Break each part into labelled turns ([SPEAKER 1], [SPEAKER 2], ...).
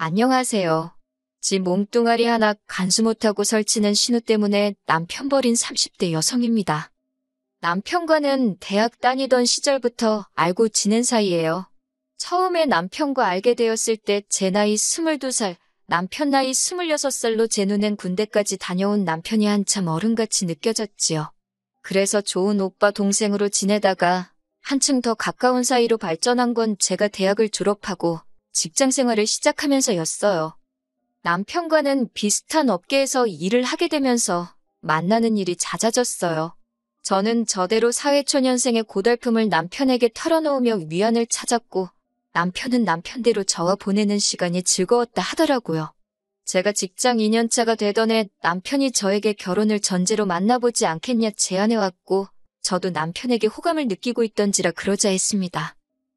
[SPEAKER 1] 안녕하세요. 지 몸뚱아리 하나 간수 못하고 설치는 신우 때문에 남편 버린 30대 여성입니다. 남편과는 대학 다니던 시절부터 알고 지낸 사이예요. 처음에 남편과 알게 되었을 때 제 나이 22살, 남편 나이 26살로 제 눈엔 군대까지 다녀온 남편이 한참 어른같이 느껴졌지요. 그래서 좋은 오빠 동생으로 지내다가 한층 더 가까운 사이로 발전한 건 제가 대학을 졸업하고 직장 생활을 시작하면서였어요. 남편과는 비슷한 업계에서 일을 하게 되면서 만나는 일이 잦아졌어요. 저는 저대로 사회초년생의 고달픔을 남편에게 털어놓으며 위안을 찾았고 남편은 남편대로 저와 보내는 시간이 즐거웠다 하더라고요. 제가 직장 2년차가 되던 해 남편이 저에게 결혼을 전제로 만나보지 않겠냐 제안해왔고 저도 남편에게 호감을 느끼고 있던지라 그러자 했습니다.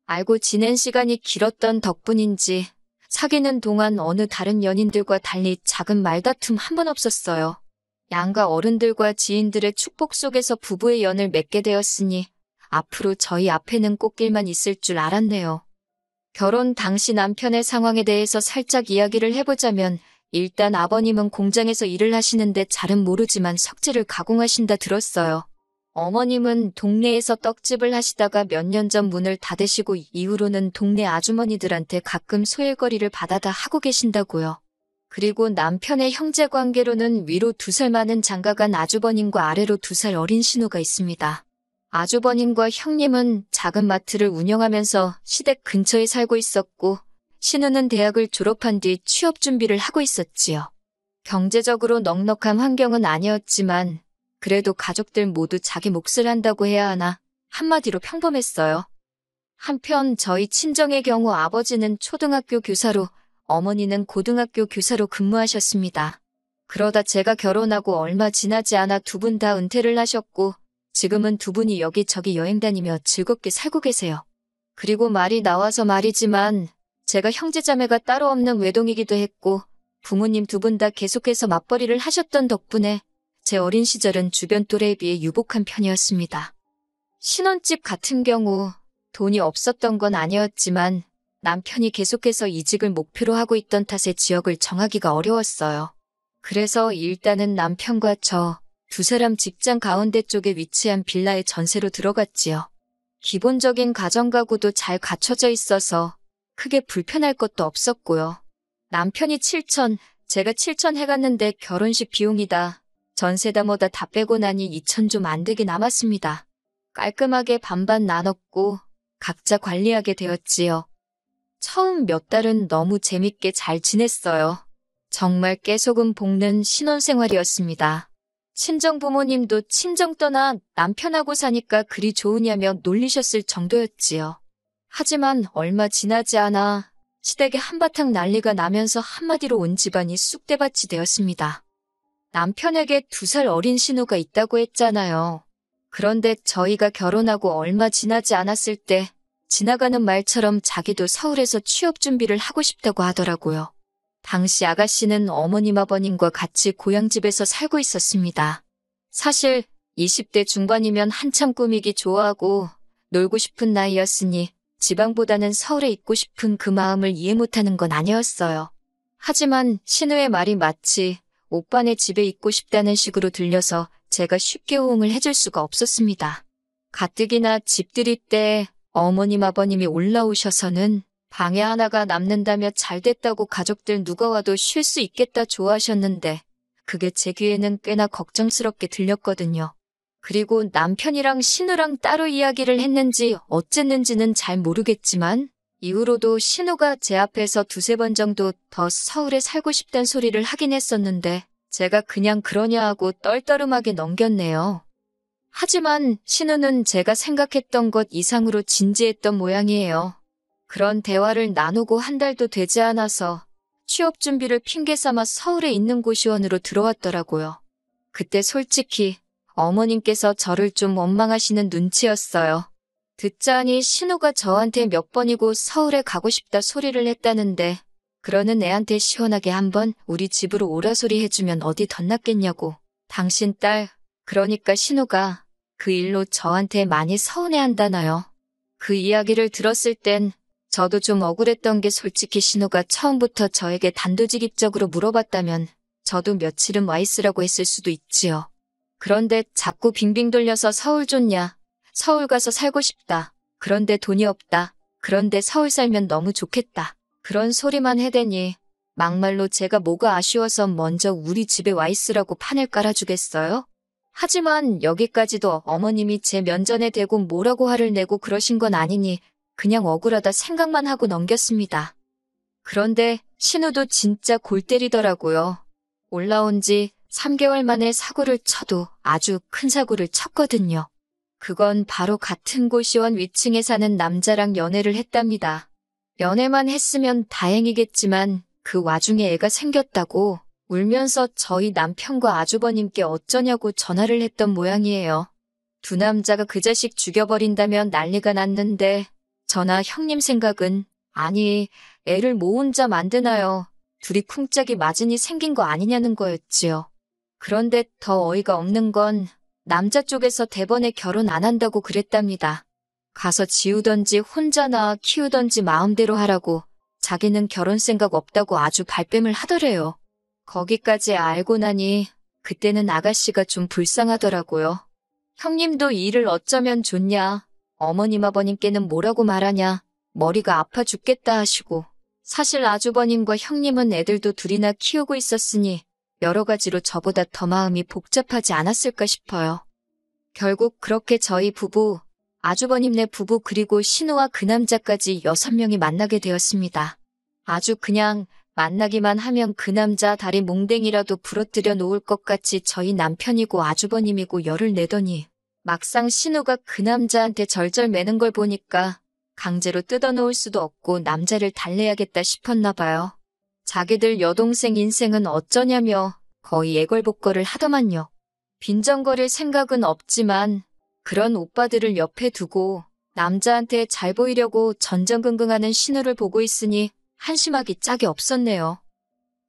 [SPEAKER 1] 알고 지낸 시간이 길었던 덕분인지 사귀는 동안 어느 다른 연인들과 달리 작은 말다툼 한 번 없었어요. 양가 어른들과 지인들의 축복 속에서 부부의 연을 맺게 되었으니 앞으로 저희 앞에는 꽃길만 있을 줄 알았네요. 결혼 당시 남편의 상황에 대해서 살짝 이야기를 해보자면 일단 아버님은 공장에서 일을 하시는데 잘은 모르지만 석재를 가공하신다 들었어요. 어머님은 동네에서 떡집을 하시다가 몇 년 전 문을 닫으시고 이후로는 동네 아주머니들한테 가끔 소일거리를 받아다 하고 계신다고요. 그리고 남편의 형제 관계로는 위로 2살 많은 장가간 아주버님과 아래로 2살 어린 신우가 있습니다. 아주버님과 형님은 작은 마트를 운영하면서 시댁 근처에 살고 있었고 신우는 대학을 졸업한 뒤 취업 준비를 하고 있었지요. 경제적으로 넉넉한 환경은 아니었지만 그래도 가족들 모두 자기 몫을 한다고 해야 하나 한마디로 평범했어요. 한편 저희 친정의 경우 아버지는 초등학교 교사로 어머니는 고등학교 교사로 근무하셨습니다. 그러다 제가 결혼하고 얼마 지나지 않아 두 분 다 은퇴를 하셨고 지금은 두 분이 여기저기 여행 다니며 즐겁게 살고 계세요. 그리고 말이 나와서 말이지만 제가 형제자매가 따로 없는 외동이기도 했고 부모님 두 분 다 계속해서 맞벌이를 하셨던 덕분에 제 어린 시절은 주변 또래에 비해 유복한 편이었습니다. 신혼집 같은 경우 돈이 없었던 건 아니었지만 남편이 계속해서 이직을 목표로 하고 있던 탓에 지역을 정하기가 어려웠어요. 그래서 일단은 남편과 저 두 사람 직장 가운데 쪽에 위치한 빌라에 전세로 들어갔지요. 기본적인 가정가구도 잘 갖춰져 있어서 크게 불편할 것도 없었고요. 남편이 7천, 제가 7천 해갔는데 결혼식 비용이다. 전세다 뭐다 다 빼고 나니 2천 좀 안 되게 남았습니다. 깔끔하게 반반 나눴고 각자 관리하게 되었지요. 처음 몇 달은 너무 재밌게 잘 지냈어요. 정말 깨소금 볶는 신혼생활이었습니다. 친정 부모님도 친정 떠나 남편하고 사니까 그리 좋으냐며 놀리셨을 정도였지요. 하지만 얼마 지나지 않아 시댁에 한바탕 난리가 나면서 한마디로 온 집안이 쑥대밭이 되었습니다. 남편에게 2살 어린 신우가 있다고 했잖아요. 그런데 저희가 결혼하고 얼마 지나지 않았을 때 지나가는 말처럼 자기도 서울에서 취업 준비를 하고 싶다고 하더라고요. 당시 아가씨는 어머님 아버님과 같이 고향집에서 살고 있었습니다. 사실 20대 중반이면 한참 꾸미기 좋아하고 놀고 싶은 나이였으니 지방보다는 서울에 있고 싶은 그 마음을 이해 못하는 건 아니었어요. 하지만 신우의 말이 마치 오빠네 집에 있고 싶다는 식으로 들려서 제가 쉽게 호응을 해줄 수가 없었습니다. 가뜩이나 집들이 때 어머님 아버님이 올라오셔서는 방에 하나가 남는다며 잘됐다고 가족들 누가 와도 쉴 수 있겠다 좋아하셨는데 그게 제 귀에는 꽤나 걱정스럽게 들렸거든요. 그리고 남편이랑 신우랑 따로 이야기를 했는지 어쨌는지는 잘 모르겠지만 이후로도 신우가 제 앞에서 2-3번 정도 더 서울에 살고 싶단 소리를 하긴 했었는데 제가 그냥 그러냐 하고 떨떠름하게 넘겼네요. 하지만 신우는 제가 생각했던 것 이상으로 진지했던 모양이에요. 그런 대화를 나누고 한 달도 되지 않아서 취업 준비를 핑계 삼아 서울에 있는 고시원으로 들어왔더라고요. 그때 솔직히 어머님께서 저를 좀 원망하시는 눈치였어요. 듣자니 신우가 저한테 몇 번이고 서울에 가고 싶다 소리를 했다는데 그러는 애한테 시원하게 한번 우리 집으로 오라 소리 해주면 어디 덧났겠냐고. 당신 딸, 그러니까 신우가 그 일로 저한테 많이 서운해한다나요. 그 이야기를 들었을 땐 저도 좀 억울했던 게 솔직히 신우가 처음부터 저에게 단도직입적으로 물어봤다면 저도 며칠은 와 있으라고 했을 수도 있지요. 그런데 자꾸 빙빙 돌려서 서울 좋냐? 서울 가서 살고 싶다. 그런데 돈이 없다. 그런데 서울 살면 너무 좋겠다. 그런 소리만 해대니 막말로 제가 뭐가 아쉬워서 먼저 우리 집에 와 있으라고 판을 깔아주겠어요? 하지만 여기까지도 어머님이 제 면전에 대고 뭐라고 화를 내고 그러신 건 아니니 그냥 억울하다 생각만 하고 넘겼습니다. 그런데 신우도 진짜 골 때리더라고요. 올라온 지 3개월 만에 사고를 쳐도 아주 큰 사고를 쳤거든요. 그건 바로 같은 고시원 위층에 사는 남자랑 연애를 했답니다. 연애만 했으면 다행이겠지만 그 와중에 애가 생겼다고 울면서 저희 남편과 아주버님께 어쩌냐고 전화를 했던 모양이에요. 두 남자가 그 자식 죽여버린다면 난리가 났는데 저나 형님 생각은 아니 애를 뭐 혼자 만드나요? 둘이 쿵짝이 맞으니 생긴 거 아니냐는 거였지요. 그런데 더 어이가 없는 건 남자 쪽에서 대번에 결혼 안 한다고 그랬답니다. 가서 지우던지 혼자 낳아 키우던지 마음대로 하라고 자기는 결혼 생각 없다고 아주 발뺌을 하더래요. 거기까지 알고 나니 그때는 아가씨가 좀 불쌍하더라고요. 형님도 일을 어쩌면 좋냐, 어머님 아버님께는 뭐라고 말하냐, 머리가 아파 죽겠다 하시고 사실 아주버님과 형님은 애들도 둘이나 키우고 있었으니 여러 가지로 저보다 더 마음이 복잡하지 않았을까 싶어요. 결국 그렇게 저희 부부, 아주버님네 부부 그리고 신우와 그 남자까지 6명이 만나게 되었습니다. 아주 그냥 만나기만 하면 그 남자 다리 몽댕이라도 부러뜨려 놓을 것 같이 저희 남편이고 아주버님이고 열을 내더니 막상 신우가 그 남자한테 절절 매는 걸 보니까 강제로 뜯어놓을 수도 없고 남자를 달래야겠다 싶었나 봐요. 자기들 여동생 인생은 어쩌냐며 거의 애걸복걸을 하더만요. 빈정거릴 생각은 없지만 그런 오빠들을 옆에 두고 남자한테 잘 보이려고 전전긍긍하는 신우를 보고 있으니 한심하기 짝이 없었네요.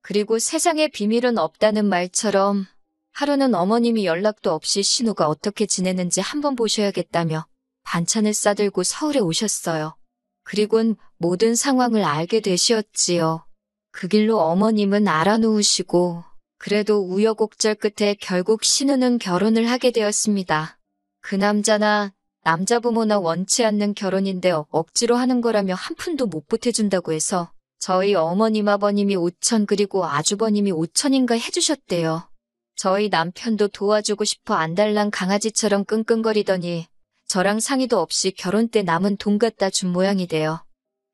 [SPEAKER 1] 그리고 세상에 비밀은 없다는 말처럼 하루는 어머님이 연락도 없이 신우가 어떻게 지내는지 한번 보셔야겠다며 반찬을 싸들고 서울에 오셨어요. 그리곤 모든 상황을 알게 되시었지요. 그 길로 어머님은 알아놓으시고 그래도 우여곡절 끝에 결국 신우는 결혼을 하게 되었습니다. 그 남자나 남자 부모나 원치 않는 결혼인데 억지로 하는 거라며 한 푼도 못 보태준다고 해서 저희 어머님 아버님이 5천 그리고 아주버님이 5천인가 해주셨대요. 저희 남편도 도와주고 싶어 안달난 강아지처럼 끙끙거리더니 저랑 상의도 없이 결혼 때 남은 돈 갖다 준 모양이 돼요.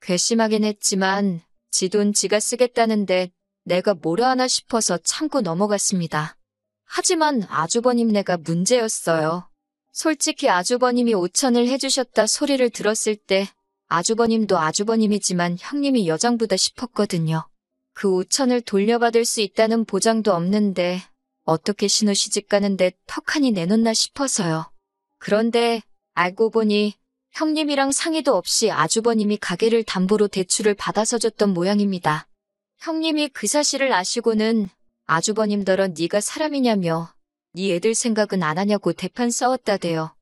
[SPEAKER 1] 괘씸하긴 했지만 지 돈 지가 쓰겠다는데 내가 뭐라 하나 싶어서 참고 넘어갔습니다. 하지만 아주버님네가 문제였어요. 솔직히 아주버님이 5천을 해주셨다 소리를 들었을 때 아주버님도 아주버님이지만 형님이 여장부다 싶었거든요. 그 5천을 돌려받을 수 있다는 보장도 없는데 어떻게 신우 시집 가는데 턱하니 내놓나 싶어서요. 그런데 알고 보니 형님이랑 상의도 없이 아주버님이 가게를 담보로 대출을 받아서 줬던 모양입니다. 형님이 그 사실을 아시고는 아주버님더러 네가 사람이냐며 네 애들 생각은 안 하냐고 대판 싸웠다대요.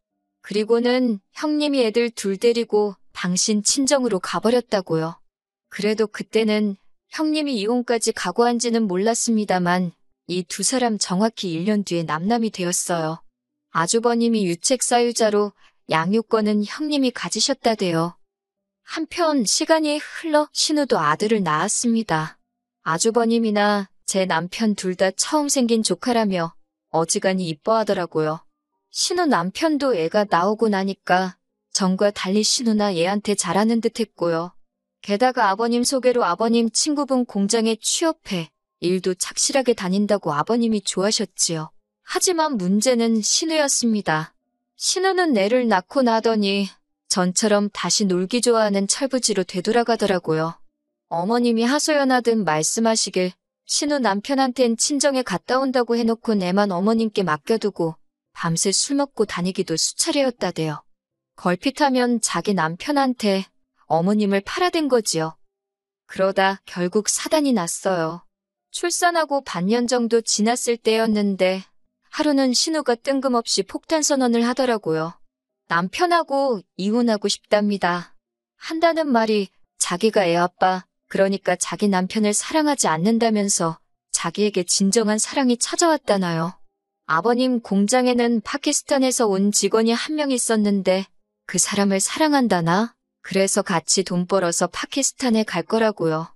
[SPEAKER 1] 그리고는 형님이 애들 둘 데리고 당신 친정으로 가버렸다고요. 그래도 그때는 형님이 이혼까지 각오한지는 몰랐습니다만 이 두 사람 정확히 1년 뒤에 남남이 되었어요. 아주버님이 유책 사유자로 양육권은 형님이 가지셨다대요. 한편 시간이 흘러 신우도 아들을 낳았습니다. 아주버님이나 제 남편 둘 다 처음 생긴 조카라며 어지간히 이뻐하더라고요. 신우 남편도 애가 나오고 나니까 전과 달리 신우나 얘한테 잘하는 듯 했고요. 게다가 아버님 소개로 아버님 친구분 공장에 취업해 일도 착실하게 다닌다고 아버님이 좋아하셨지요. 하지만 문제는 신우였습니다. 신우는 애를 낳고 나더니 전처럼 다시 놀기 좋아하는 철부지로 되돌아가더라고요. 어머님이 하소연하듯 말씀하시길 신우 남편한텐 친정에 갔다 온다고 해놓고 애만 어머님께 맡겨두고 밤새 술 먹고 다니기도 수차례였다대요. 걸핏하면 자기 남편한테 어머님을 팔아댄 거지요. 그러다 결국 사단이 났어요. 출산하고 반년 정도 지났을 때였는데 하루는 신우가 뜬금없이 폭탄 선언을 하더라고요. 남편하고 이혼하고 싶답니다. 한다는 말이 자기가 애 아빠, 그러니까 자기 남편을 사랑하지 않는다면서 자기에게 진정한 사랑이 찾아왔다나요? 아버님 공장에는 파키스탄에서 온 직원이 한 명 있었는데 그 사람을 사랑한다나? 그래서 같이 돈 벌어서 파키스탄에 갈 거라고요.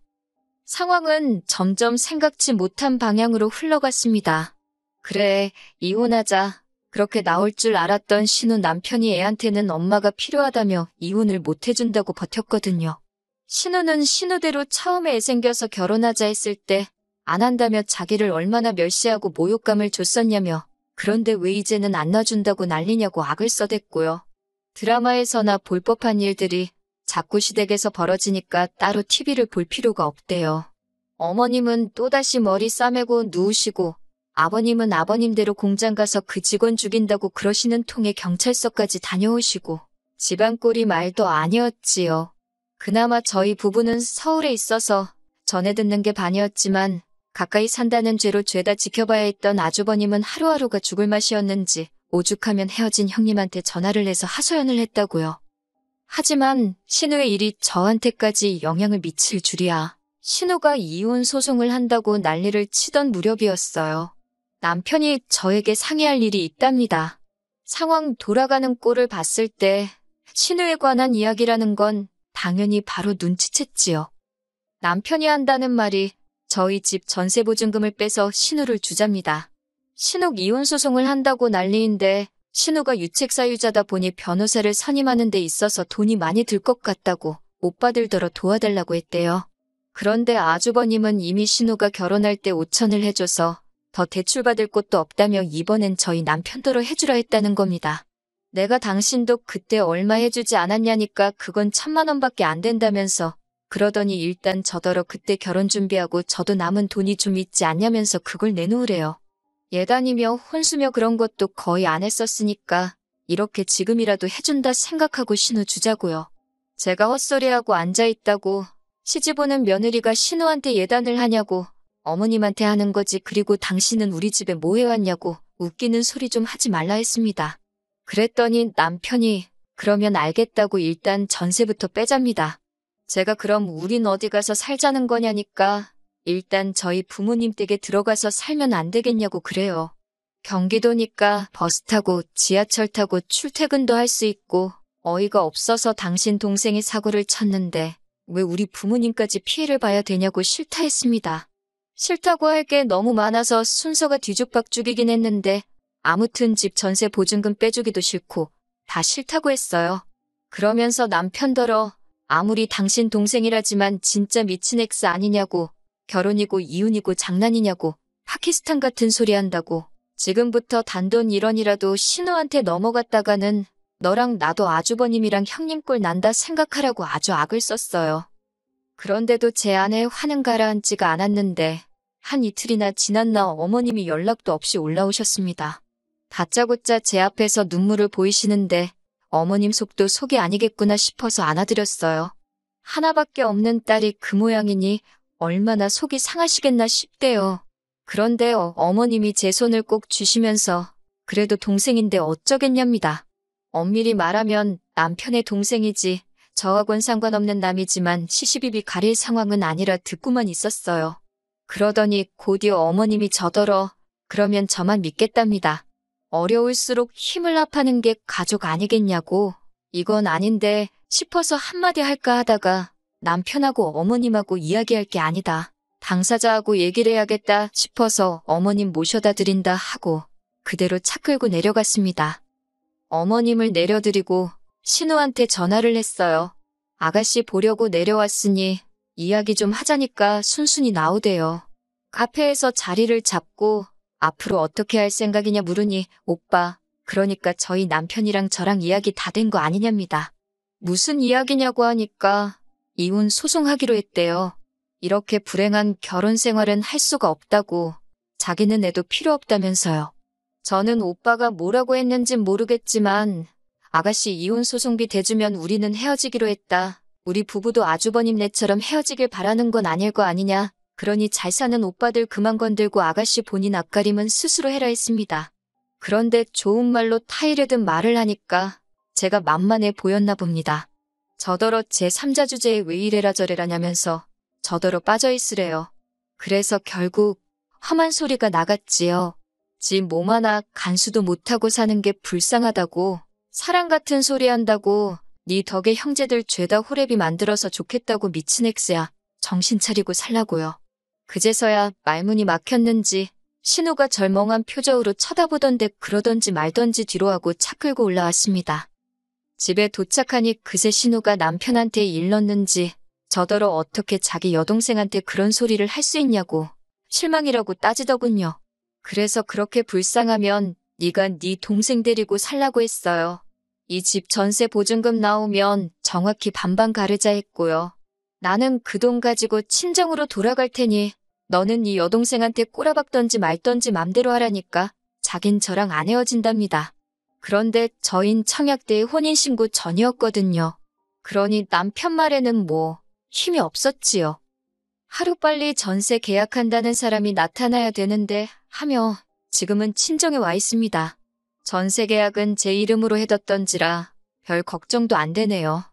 [SPEAKER 1] 상황은 점점 생각지 못한 방향으로 흘러갔습니다. 그래, 이혼하자. 그렇게 나올 줄 알았던 신우 남편이 애한테는 엄마가 필요하다며 이혼을 못 해준다고 버텼거든요. 신우는 신우대로 처음에 애 생겨서 결혼하자 했을 때 안 한다며 자기를 얼마나 멸시하고 모욕감을 줬었냐며 그런데 왜 이제는 안 놔준다고 난리냐고 악을 써댔고요. 드라마에서나 볼 법한 일들이 자꾸 시댁에서 벌어지니까 따로 TV를 볼 필요가 없대요. 어머님은 또다시 머리 싸매고 누우시고 아버님은 아버님대로 공장 가서 그 직원 죽인다고 그러시는 통에 경찰서까지 다녀오시고 집안 꼴이 말도 아니었지요. 그나마 저희 부부는 서울에 있어서 전해 듣는 게 반이었지만 가까이 산다는 죄로 죄다 지켜봐야 했던 아주버님은 하루하루가 죽을 맛이었는지 오죽하면 헤어진 형님한테 전화를 해서 하소연을 했다고요. 하지만 신우의 일이 저한테까지 영향을 미칠 줄이야. 신우가 이혼 소송을 한다고 난리를 치던 무렵이었어요. 남편이 저에게 상의할 일이 있답니다. 상황 돌아가는 꼴을 봤을 때 신우에 관한 이야기라는 건 당연히 바로 눈치챘지요. 남편이 한다는 말이 저희 집 전세보증금을 빼서 신우를 주잡니다. 신우 이혼 소송을 한다고 난리인데 신우가 유책사유자다 보니 변호사를 선임하는 데 있어서 돈이 많이 들 것 같다고 오빠들더러 도와달라고 했대요. 그런데 아주버님은 이미 신우가 결혼할 때 5천을 해줘서 더 대출받을 곳도 없다며 이번엔 저희 남편더러 해주라 했다는 겁니다. 내가 당신도 그때 얼마 해주지 않았냐니까 그건 1,000만 원밖에 안 된다면서 그러더니 일단 저더러 그때 결혼 준비하고 저도 남은 돈이 좀 있지 않냐면서 그걸 내놓으래요. 예단이며 혼수며 그런 것도 거의 안 했었으니까 이렇게 지금이라도 해준다 생각하고 신우 주자고요. 제가 헛소리하고 앉아있다고 시집 오는 며느리가 신우한테 예단을 하냐고 어머님한테 하는 거지 그리고 당신은 우리 집에 뭐 해왔냐고 웃기는 소리 좀 하지 말라 했습니다. 그랬더니 남편이 그러면 알겠다고 일단 전세부터 빼잡니다. 제가 그럼 우린 어디 가서 살자는 거냐니까 일단 저희 부모님 댁에 들어가서 살면 안 되겠냐고 그래요. 경기도니까 버스 타고 지하철 타고 출퇴근도 할 수 있고 어이가 없어서 당신 동생이 사고를 쳤는데 왜 우리 부모님까지 피해를 봐야 되냐고 싫다 했습니다. 싫다고 할 게 너무 많아서 순서가 뒤죽박죽이긴 했는데 아무튼 집 전세 보증금 빼주기도 싫고 다 싫다고 했어요. 그러면서 남편더러 아무리 당신 동생이라지만 진짜 미친 엑스 아니냐고 결혼이고 이혼이고 장난이냐고 파키스탄 같은 소리 한다고 지금부터 단돈 1원이라도 신우한테 넘어갔다가는 너랑 나도 아주버님이랑 형님 꼴 난다 생각하라고 아주 악을 썼어요. 그런데도 제 아내 화는 가라앉지가 않았는데 한 이틀이나 지났나 어머님이 연락도 없이 올라오셨습니다. 다짜고짜 제 앞에서 눈물을 보이시는데 어머님 속도 속이 아니겠구나 싶어서 안아드렸어요. 하나밖에 없는 딸이 그 모양이니 얼마나 속이 상하시겠나 싶대요. 그런데 어머님이 제 손을 꼭 쥐시면서 그래도 동생인데 어쩌겠냐입니다. 엄밀히 말하면 남편의 동생이지 저하고는 상관없는 남이지만 시시비비 가릴 상황은 아니라 듣고만 있었어요. 그러더니 곧이어 어머님이 저더러 그러면 저만 믿겠답니다. 어려울수록 힘을 합하는 게 가족 아니겠냐고 이건 아닌데 싶어서 한마디 할까 하다가 남편하고 어머님하고 이야기할 게 아니다. 당사자하고 얘기를 해야겠다 싶어서 어머님 모셔다 드린다 하고 그대로 차 끌고 내려갔습니다. 어머님을 내려드리고 신우한테 전화를 했어요. 아가씨 보려고 내려왔으니 이야기 좀 하자니까 순순히 나오대요. 카페에서 자리를 잡고 앞으로 어떻게 할 생각이냐 물으니 오빠, 그러니까 저희 남편이랑 저랑 이야기 다 된 거 아니냐입니다. 무슨 이야기냐고 하니까 이혼 소송하기로 했대요. 이렇게 불행한 결혼 생활은 할 수가 없다고 자기는 애도 필요 없다면서요. 저는 오빠가 뭐라고 했는진 모르겠지만 아가씨 이혼 소송비 대주면 우리는 헤어지기로 했다. 우리 부부도 아주버님네처럼 헤어지길 바라는 건 아닐 거 아니냐. 그러니 잘 사는 오빠들 그만 건들고 아가씨 본인 앞가림은 스스로 해라 했습니다. 그런데 좋은 말로 타이르듯 말을 하니까 제가 만만해 보였나 봅니다. 저더러 제3자 주제에 왜 이래라 저래라냐면서 저더러 빠져있으래요. 그래서 결국 험한 소리가 나갔지요. 지 몸 하나 간수도 못하고 사는 게 불쌍하다고, 사랑 같은 소리 한다고, 네 덕에 형제들 죄다 호랩이 만들어서 좋겠다고 미친 엑스야. 정신 차리고 살라고요. 그제서야 말문이 막혔는지 신우가 절멍한 표정으로 쳐다보던데 그러던지 말던지 뒤로 하고 차 끌고 올라왔습니다. 집에 도착하니 그새 신우가 남편한테 일렀는지 저더러 어떻게 자기 여동생한테 그런 소리를 할 수 있냐고 실망이라고 따지더군요. 그래서 그렇게 불쌍하면 네가 네 동생 데리고 살라고 했어요. 이 집 전세 보증금 나오면 정확히 반반 가르자 했고요. 나는 그 돈 가지고 친정으로 돌아갈 테니 너는 네 여동생한테 꼬라박던지 말던지 맘대로 하라니까 자긴 저랑 안 헤어진답니다. 그런데 저흰 청약대의 혼인신고 전이었거든요. 그러니 남편 말에는 뭐 힘이 없었지요. 하루빨리 전세 계약한다는 사람이 나타나야 되는데 하며 지금은 친정에 와 있습니다. 전세 계약은 제 이름으로 해뒀던지라 별 걱정도 안 되네요.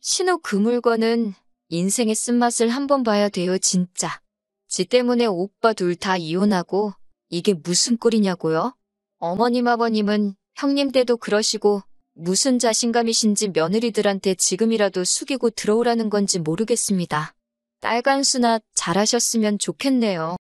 [SPEAKER 1] 신우 그 물건은 인생의 쓴맛을 한번 봐야 돼요, 진짜. 지 때문에 오빠 둘 다 이혼하고 이게 무슨 꼴이냐고요? 어머님 아버님은 형님 때도 그러시고 무슨 자신감이신지 며느리들한테 지금이라도 숙이고 들어오라는 건지 모르겠습니다. 딸 간수나 잘하셨으면 좋겠네요.